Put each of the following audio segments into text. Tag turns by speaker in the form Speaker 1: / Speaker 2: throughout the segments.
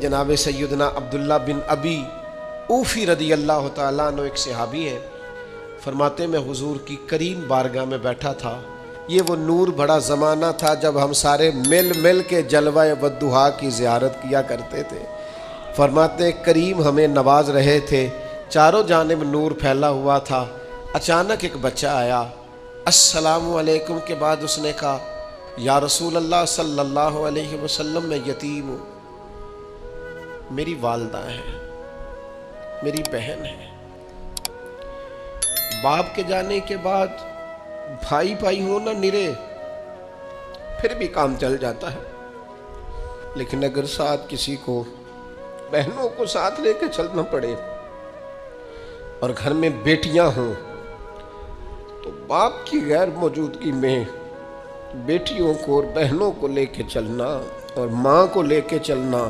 Speaker 1: जनाब सैयदना अब्दुल्ला बिन अबी ऊफ़ी रदी अल्लाह तआला अन्हु एक सहाबी हैं। फरमाते मैं हुजूर की करीम बारगाह में बैठा था। ये वो नूर भरा ज़माना था जब हम सारे मिल मिल के जलवा वद्दुहा की ज़ियारत किया करते थे। फरमाते करीम हमें नवाज रहे थे, चारों जानिब नूर फैला हुआ था। अचानक एक बच्चा आया, अस्सलामु अलैकुम के बाद उसने कहा या रसूल अल्लाह सल्लल्लाहु अलैहि वसल्लम मैं यतीम हूँ, मेरी वालदा है, मेरी बहन है। बाप के जाने के बाद भाई भाई हो ना निरे, फिर भी काम चल जाता है, लेकिन अगर साथ किसी को बहनों को साथ लेके चलना पड़े और घर में बेटियां हों तो बाप की गैर मौजूदगी में बेटियों को और बहनों को लेके चलना और माँ को लेके चलना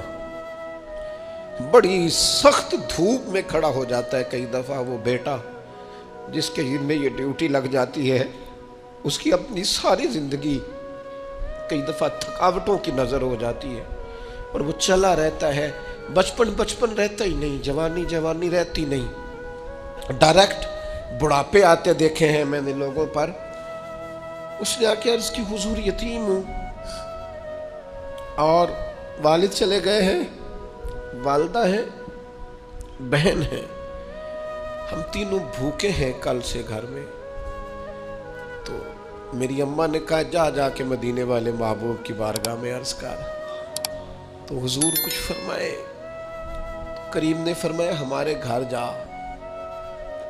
Speaker 1: बड़ी सख्त धूप में खड़ा हो जाता है। कई दफ़ा वो बेटा जिसके में ये ड्यूटी लग जाती है उसकी अपनी सारी ज़िंदगी कई दफ़ा थकावटों की नज़र हो जाती है और वो चला रहता है। बचपन बचपन रहता ही नहीं, जवानी जवानी रहती नहीं, डायरेक्ट बुढ़ापे आते देखे हैं मैंने लोगों पर। उसने आके अर्ज़ की हुजूर यतीम हूँ और वालिद चले गए हैं, वालदा है, बहन है, हम तीनों भूखे हैं कल से घर में। तो मेरी अम्मा ने कहा जा जाके मदीने वाले महबूब की बारगाह में अर्ज़ कर। तो हुजूर कुछ फरमाए, तो करीम ने फरमाया हमारे घर जा।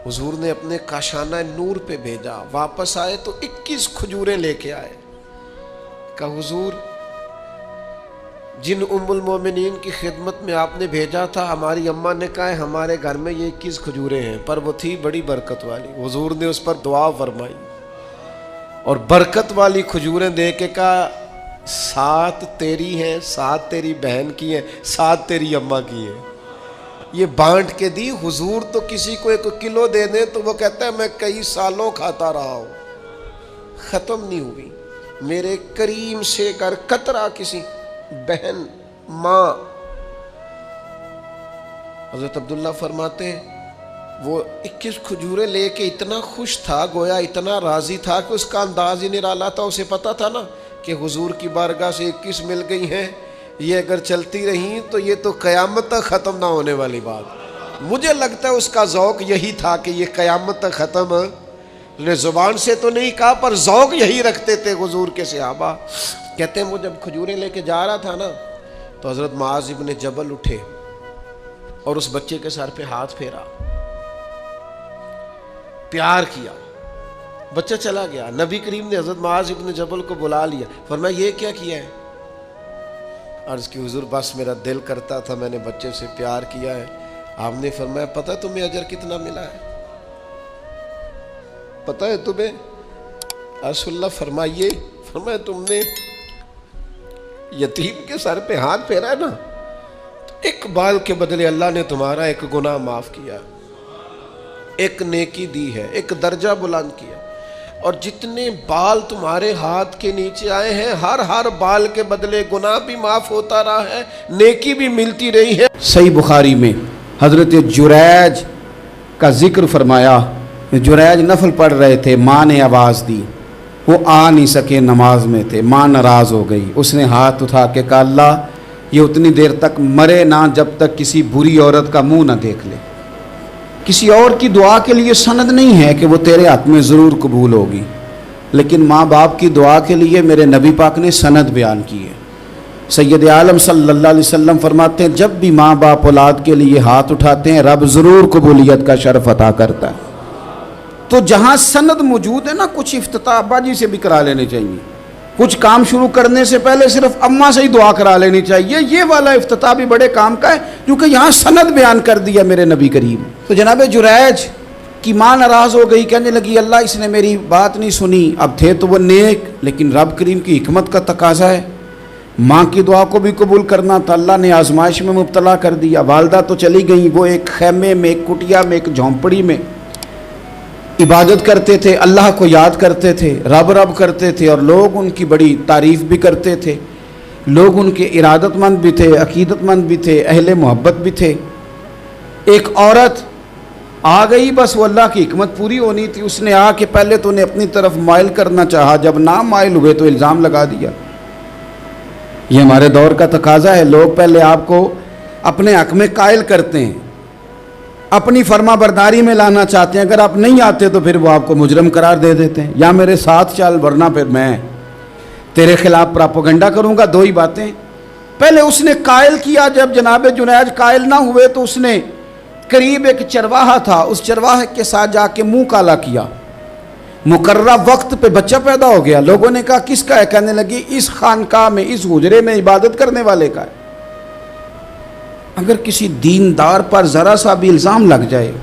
Speaker 1: हुजूर ने अपने काशाना नूर पे भेजा, वापस आए तो 21 खजूरें लेके आए। कहा हुजूर जिन उम्मुल मोमिनीन की खिदमत में आपने भेजा था हमारी अम्मा ने कहा हमारे घर में ये 21 खजूरें हैं, पर वो थी बड़ी बरकत वाली। हुजूर ने उस पर दुआ फरमाई और बरकत वाली खजूरें दे के कहा 7 तेरी हैं, 7 तेरी बहन की हैं, 7 तेरी अम्मा की हैं। ये बांट के दी। हुजूर तो किसी को 1 किलो दे दें तो वो कहता है मैं कई सालों खाता रहा हूँ, ख़त्म नहीं हुई। मेरे करीम से कर कतरा किसी बहन माँ। हज़रत अब्दुल्ला फरमाते वो 21 खजूरें लेके इतना खुश था, गोया इतना राज़ी था कि उसका अंदाज ही निराला था। उसे पता था ना कि हुजूर की बारगाह से 21 मिल गई हैं, ये अगर चलती रही तो ये तो क़यामत तक ख़त्म ना होने वाली बात। मुझे लगता है उसका ज़ौक़ यही था कि ये क़यामत तक ख़त्म, ने ज़ुबान से तो नहीं कहा पर ज़ौक़ यही रखते थे हुजूर के सहाबा। कहते हैं वो जब खजूरें लेके जा रहा था ना तो हज़रत मुआज़ इब्न जबल उठे और उस बच्चे के सर पे हाथ फेरा, प्यार किया, बच्चा चला गया। नबी करीम ने हज़रत मुआज़ इब्न जबल को बुला लिया, फरमाया ये क्या किया है? अर्ज़ की हुजूर बस मेरा दिल करता था, मैंने बच्चे से प्यार किया है। आपने फरमाया पता तुम्हें अजर कितना मिला है? पता है तुम्हें? रसूलुल्लाह फरमाइए। फरमाया तुमने यतीम के सर पे हाथ फेरा है ना, तो 1 बाल के बदले अल्लाह ने तुम्हारा 1 गुनाह माफ़ किया, 1 नेकी दी है, 1 दर्जा बुलंद किया। और जितने बाल तुम्हारे हाथ के नीचे आए हैं हर बाल के बदले गुनाह भी माफ़ होता रहा है, नेकी भी मिलती रही है।
Speaker 2: सही बुखारी में हज़रत जुरैज का जिक्र फरमाया। जुरैज नफल पढ़ रहे थे, माँ ने आवाज़ दी, वो आ नहीं सके, नमाज में थे, माँ नाराज़ हो गई। उसने हाथ उठा के कहा अल्लाह ये उतनी देर तक मरे ना जब तक किसी बुरी औरत का मुंह ना देख ले। किसी और की दुआ के लिए सनद नहीं है कि वो तेरे हाथ में ज़रूर कबूल होगी, लेकिन माँ बाप की दुआ के लिए मेरे नबी पाक ने सनद बयान की है। सैयद आलम सल्लल्लाहु अलैहि वसल्लम फरमाते हैं जब भी माँ बाप औलाद के लिए हाथ उठाते हैं रब ज़रूर कबूलियत का शर्फ अता करता है। तो जहाँ सनद मौजूद है ना, कुछ इफ्तिताह अब्बा जी से भी करा लेने चाहिए, कुछ काम शुरू करने से पहले सिर्फ अम्मा से ही दुआ करा लेनी चाहिए। ये वाला इफ्तिताह भी बड़े काम का है क्योंकि यहाँ सनद बयान कर दिया मेरे नबी करीम। तो जनाब जुरैज की माँ नाराज़ हो गई, कहने लगी अल्लाह इसने मेरी बात नहीं सुनी। अब थे तो वो नेक, लेकिन रब करीम की हिकमत का तकाजा है, माँ की दुआ को भी कबूल करना था। अल्लाह ने आजमाइश में मुब्तला कर दिया। वालदा तो चली गई, वो एक खैमे में, एक कुटिया में, एक झोंपड़ी में इबादत करते थे, अल्लाह को याद करते थे, रब रब करते थे और लोग उनकी बड़ी तारीफ़ भी करते थे। लोग उनके इरादतमंद भी थे, अकीदतमंद भी थे, अहले मोहब्बत भी थे। एक औरत आ गई, बस वो अल्लाह की हिकमत पूरी होनी थी। उसने आके पहले तो उन्हें अपनी तरफ माइल करना चाहा, जब ना माइल हुए तो इल्ज़ाम लगा दिया। ये हमारे दौर का तकाजा है, लोग पहले आपको अपने हक में कायल करते हैं, अपनी फर्मा बरदारी में लाना चाहते हैं। अगर आप नहीं आते तो फिर वो आपको मुजरम करार दे देते हैं, या मेरे साथ चल वरना फिर मैं तेरे खिलाफ प्रोपेगेंडा करूंगा। दो ही बातें। पहले उसने कायल किया, जब जनाब जुनैद कायल ना हुए तो उसने करीब एक चरवाहा था, उस चरवाहे के साथ जाके मुंह काला किया। मुकर्रा वक्त पे बच्चा पैदा हो गया। लोगों ने कहा किसका है? कहने लगी इस खानकाह में, इस हुजरे में इबादत करने वाले का है। अगर किसी दीनदार पर ज़रा सा भी इल्ज़ाम लग जाए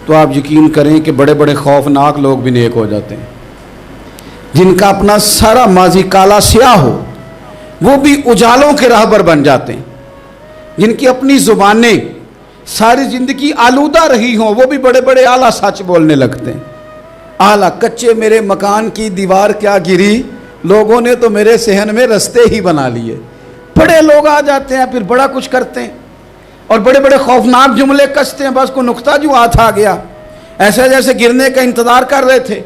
Speaker 2: तो आप यकीन करें कि बड़े बड़े खौफनाक लोग भी नेक हो जाते हैं। जिनका अपना सारा माजी काला स्याह हो वो भी उजालों के राहबर बन जाते हैं। जिनकी अपनी ज़ुबानें सारी ज़िंदगी आलूदा रही हों वो भी बड़े बड़े आला सच बोलने लगते हैं। आला कच्चे मेरे मकान की दीवार क्या गिरी, लोगों ने तो मेरे सहन में रस्ते ही बना लिए। बड़े लोग आ जाते हैं, फिर बड़ा कुछ करते हैं और बड़े बड़े खौफनाक जुमले कसते हैं। बस को नुक्ता जो हाथ आ गया, ऐसे जैसे गिरने का इंतज़ार कर रहे थे।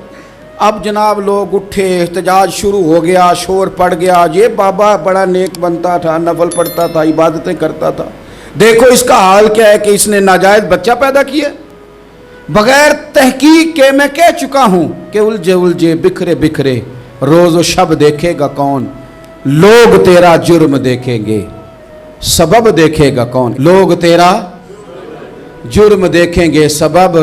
Speaker 2: अब जनाब लोग उठे, एहतजाज शुरू हो गया, शोर पड़ गया। ये बाबा बड़ा नेक बनता था, नफल पढ़ता था, इबादतें करता था, देखो इसका हाल क्या है कि इसने नाजायज़ बच्चा पैदा किया। बगैर तहकीक के मैं कह चुका हूँ कि उलझे उलझे बिखरे बिखरे रोज़ व शब देखेगा कौन, लोग तेरा जुर्म देखेंगे सबब देखेगा कौन। लोग तेरा जुर्म देखेंगे सबब